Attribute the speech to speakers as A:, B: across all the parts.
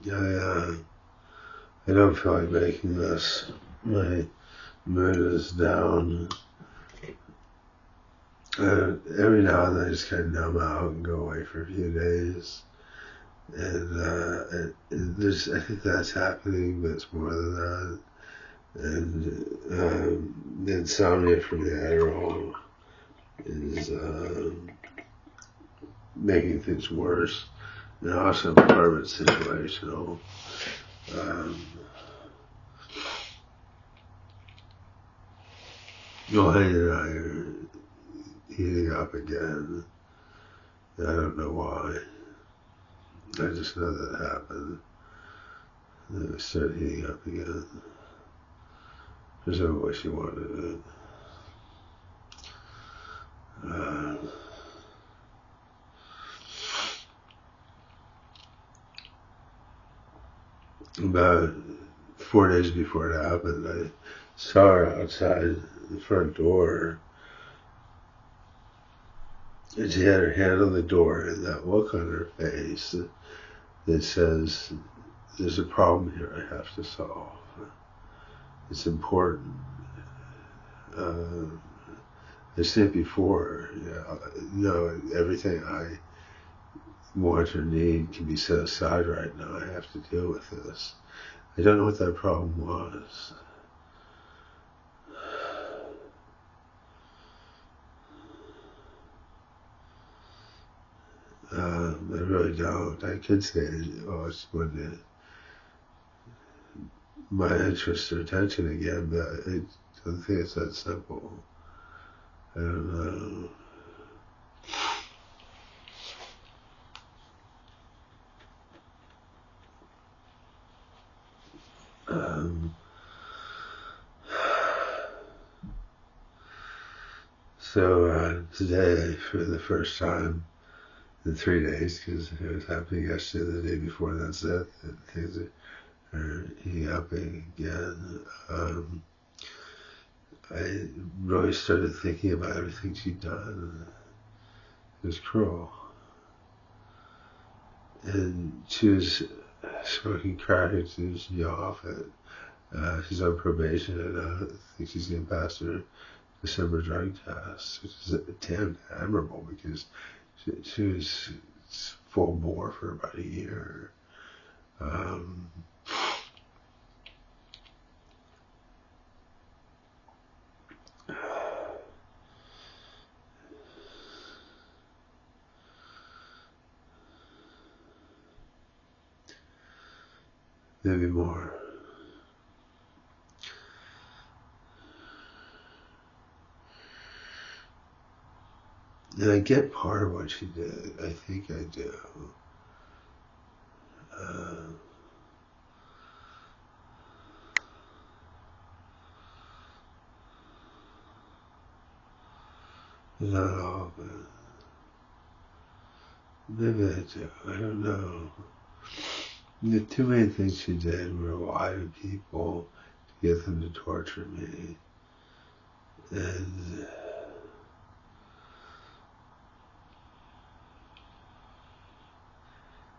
A: I don't feel like making this. My mood is down. Every now and then I just kind of numb out and go away for a few days. And I think that's happening, but it's more than that. And the insomnia from the Adderall is making things worse. And also part of it's situational. Elaine and I are heating up again. I don't know why. I just know that happened. And then we started heating up again. Presumably she wanted it. About 4 days before it happened, I saw her outside the front door, and she had her hand on the door and that look on her face that says, there's a problem here I have to solve. It's important. I said before, everything I want or need can be set aside right now. I have to deal with this. I don't know what that problem was. I really don't. I could say, it's when my interest or attention again, but I don't think it's that simple. I don't know. So today, for the first time in 3 days, because it was happening yesterday, the day before, that's it. Things are heating up again. I really started thinking about everything she'd done. It was cruel. And she was smoking crack and she was off it. She's on probation and I think she's going to pass her December drug test, which is damn admirable because she was full bore for about a year. Maybe more. And I get part of what she did. I think I do. Not all of it. Maybe I do. I don't know. The two main things she did were lie to people to get them to torture me. And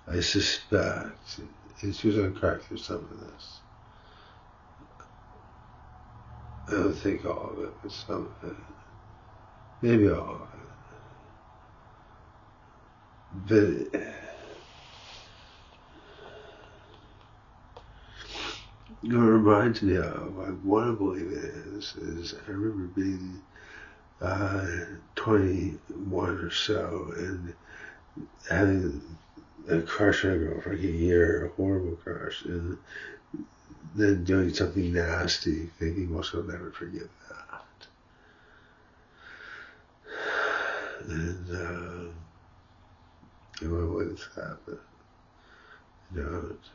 A: I suspect, and she was on crack through some of this. I don't think all of it, but some of it. Maybe all of it. But it reminds me of, I want to believe it is I remember being 21 or so and having a crush on a girl for like a year, a horrible crush, and then doing something nasty, thinking, well, she'll never forget that. And I wonder what's happened. I don't.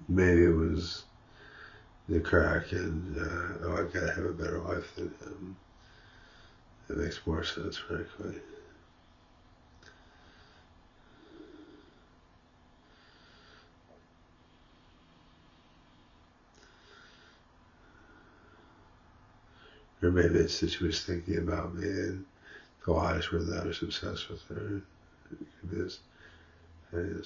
A: Maybe it was the crack and, I gotta have a better life than him. It makes more sense, frankly. Or maybe it's that she was thinking about me and the lies were that I was obsessed with her. Because and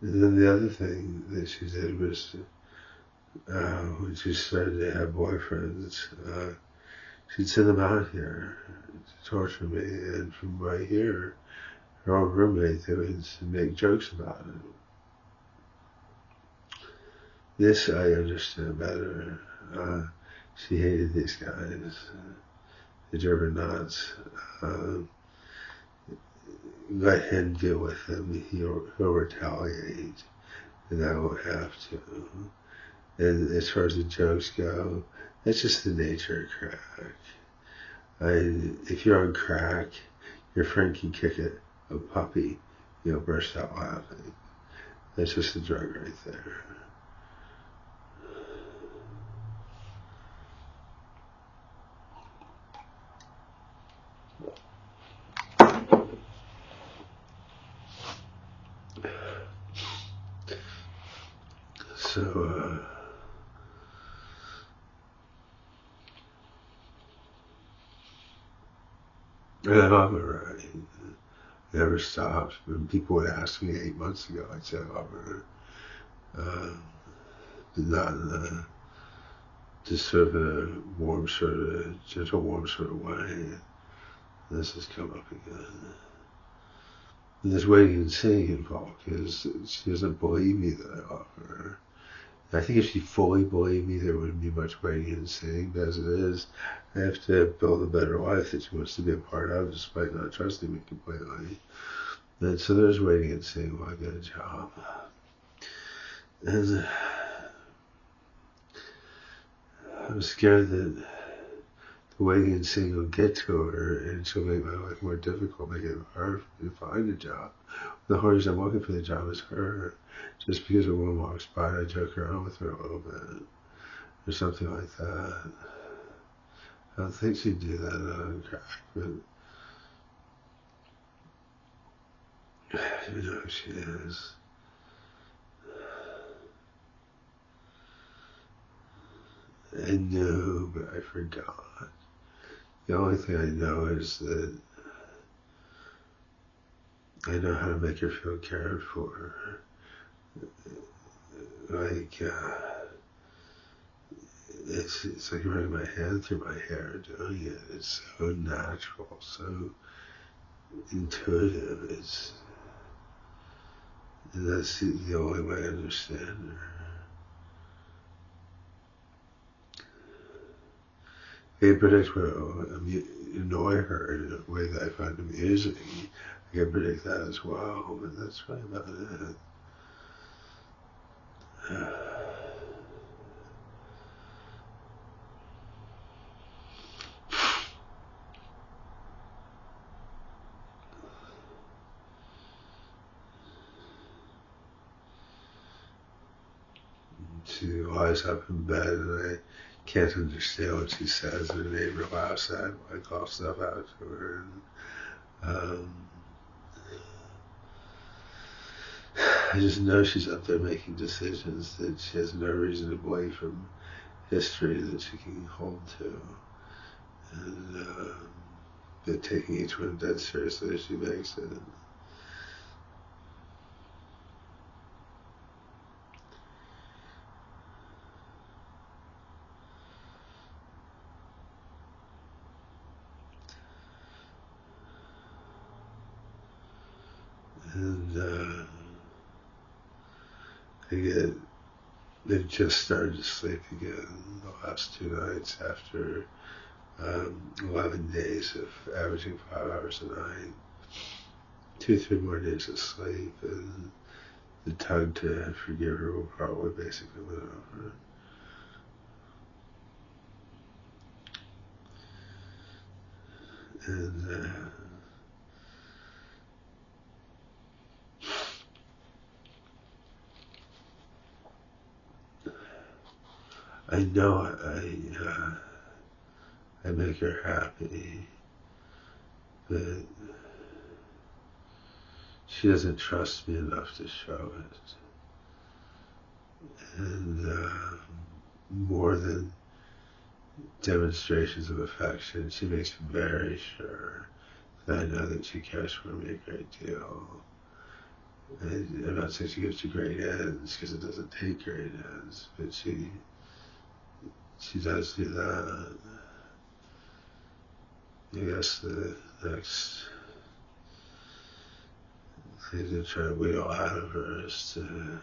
A: then the other thing that she did was when she started to have boyfriends, she'd send them out here to torture me, and from right here, her old roommate, they would make jokes about it. This I understand better. She hated these guys. They drove her nuts. Let him deal with him. He'll retaliate, and I won't have to. And as far as the jokes go, that's just the nature of crack. If you're on crack, your friend can kick it, a puppy, you'll burst out laughing. That's just the drug right there. So, and I love her. I never stopped. When people would ask me 8 months ago, I'd say I love her. But not in a just sort of a warm sort of, gentle warm sort of way. This has come up again. And there's waiting and seeing involved because she doesn't believe me that I love her. I think if she fully believed me, there wouldn't be much waiting and seeing. But as it is, I have to build a better life that she wants to be a part of, despite not trusting me completely. And so there's waiting and seeing while I get a job. And I'm scared that the waiting and seeing will get to her, and she'll make my life more difficult, make it hard for me to find a job. The hardest I'm looking for the job is her. Just because a woman walks by, I joke around with her a little bit, or something like that. I don't think she'd do that on crack, but you know who she is. I knew, but I forgot. The only thing I know is that I know how to make her feel cared for. Like, it's like running my hand through my hair doing it. It's so natural, so intuitive. And that's the only way I understand her. I can predict what will annoy her in a way that I find amusing. I can predict that as well, but that's probably about it. She lies up in bed and I can't understand what she says, and her neighbor laughs at when I call stuff out to her. And, I just know she's up there making decisions that she has no reason to believe from history that she can hold to. And they're taking each one dead seriously as she makes it. And they've just started to sleep again the last 2 nights after 11 days of averaging 5 hours a night. 2-3 more days of sleep, and the tug to forgive her will probably basically win over. And I know I make her happy, but she doesn't trust me enough to show it. and more than demonstrations of affection, she makes very sure that I know that she cares for me a great deal. And I'm not saying she gives you great ends, because it doesn't take great ends, but she does do that. I guess the next thing to try to wheel out of her is to,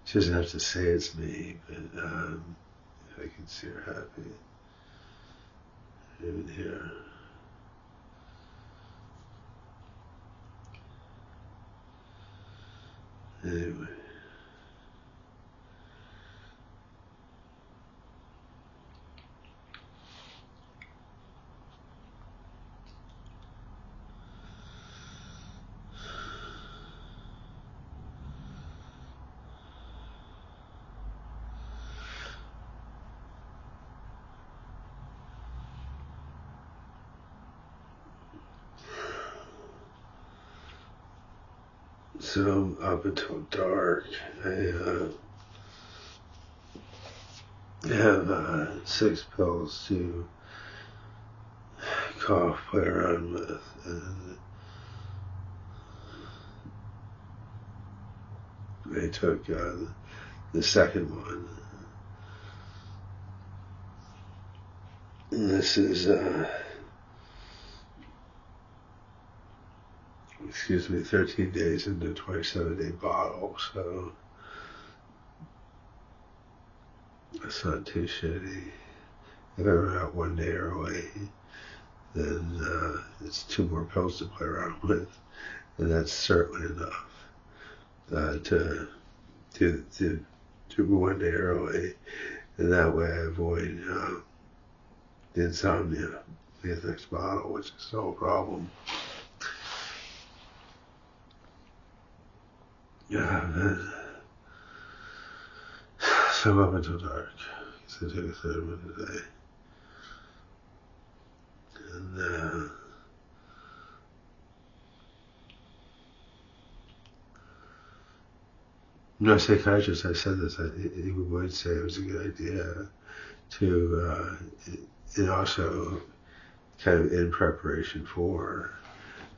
A: she doesn't have to say it's me, but if I can see her happy, even here. Anyway. So up until dark, I have 6 pills to cough, play around with, and I took the second one. And this is, 13 days into a 27-day bottle, so that's not too shitty. If I run out one day early, then it's 2 more pills to play around with, and that's certainly enough to do 1 day early, and that way I avoid the insomnia, the next bottle, which is still a problem. Yeah, so up until dark, so I took a third one today. And no psychiatrist, I said this, he would say it was a good idea to, and also kind of in preparation for,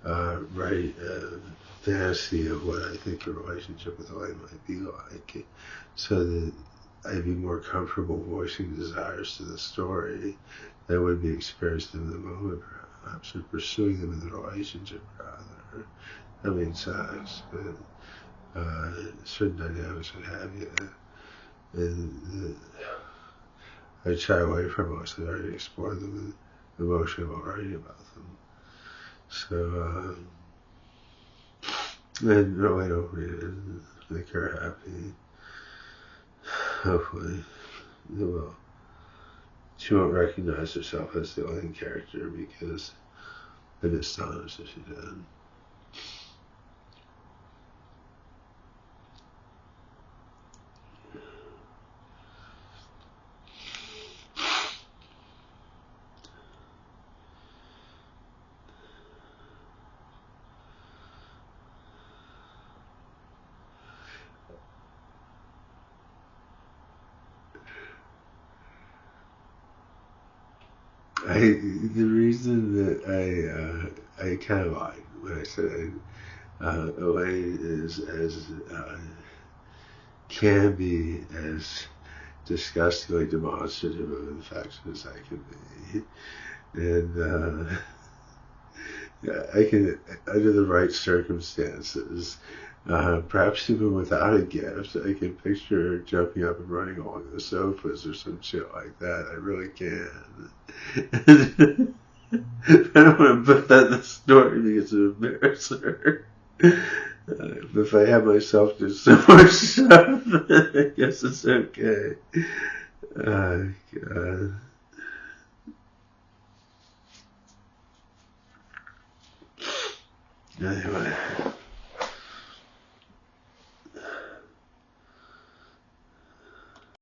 A: write a fantasy of what I think a relationship with Elaine might be like, so that I'd be more comfortable voicing desires to the story that would be experienced in the moment, perhaps, or pursuing them in the relationship rather. I mean, sex, but certain dynamics would have you. And I shy away from most. I already explored them in emotional writing about them. So, and really don't read it and make her happy. Hopefully, it will. She won't recognize herself as the Elaine character because I'd be astonished if she did. The reason that I kind of lied when I said Elaine is as can be as disgustingly demonstrative of affection as I can be, and I can, under the right circumstances, perhaps even without a gift, I can picture her jumping up and running along the sofas or some shit like that. I really can. I don't want to put that in the story because it embarrasses her. But if I have myself do so much stuff, I guess it's okay. God. Anyway.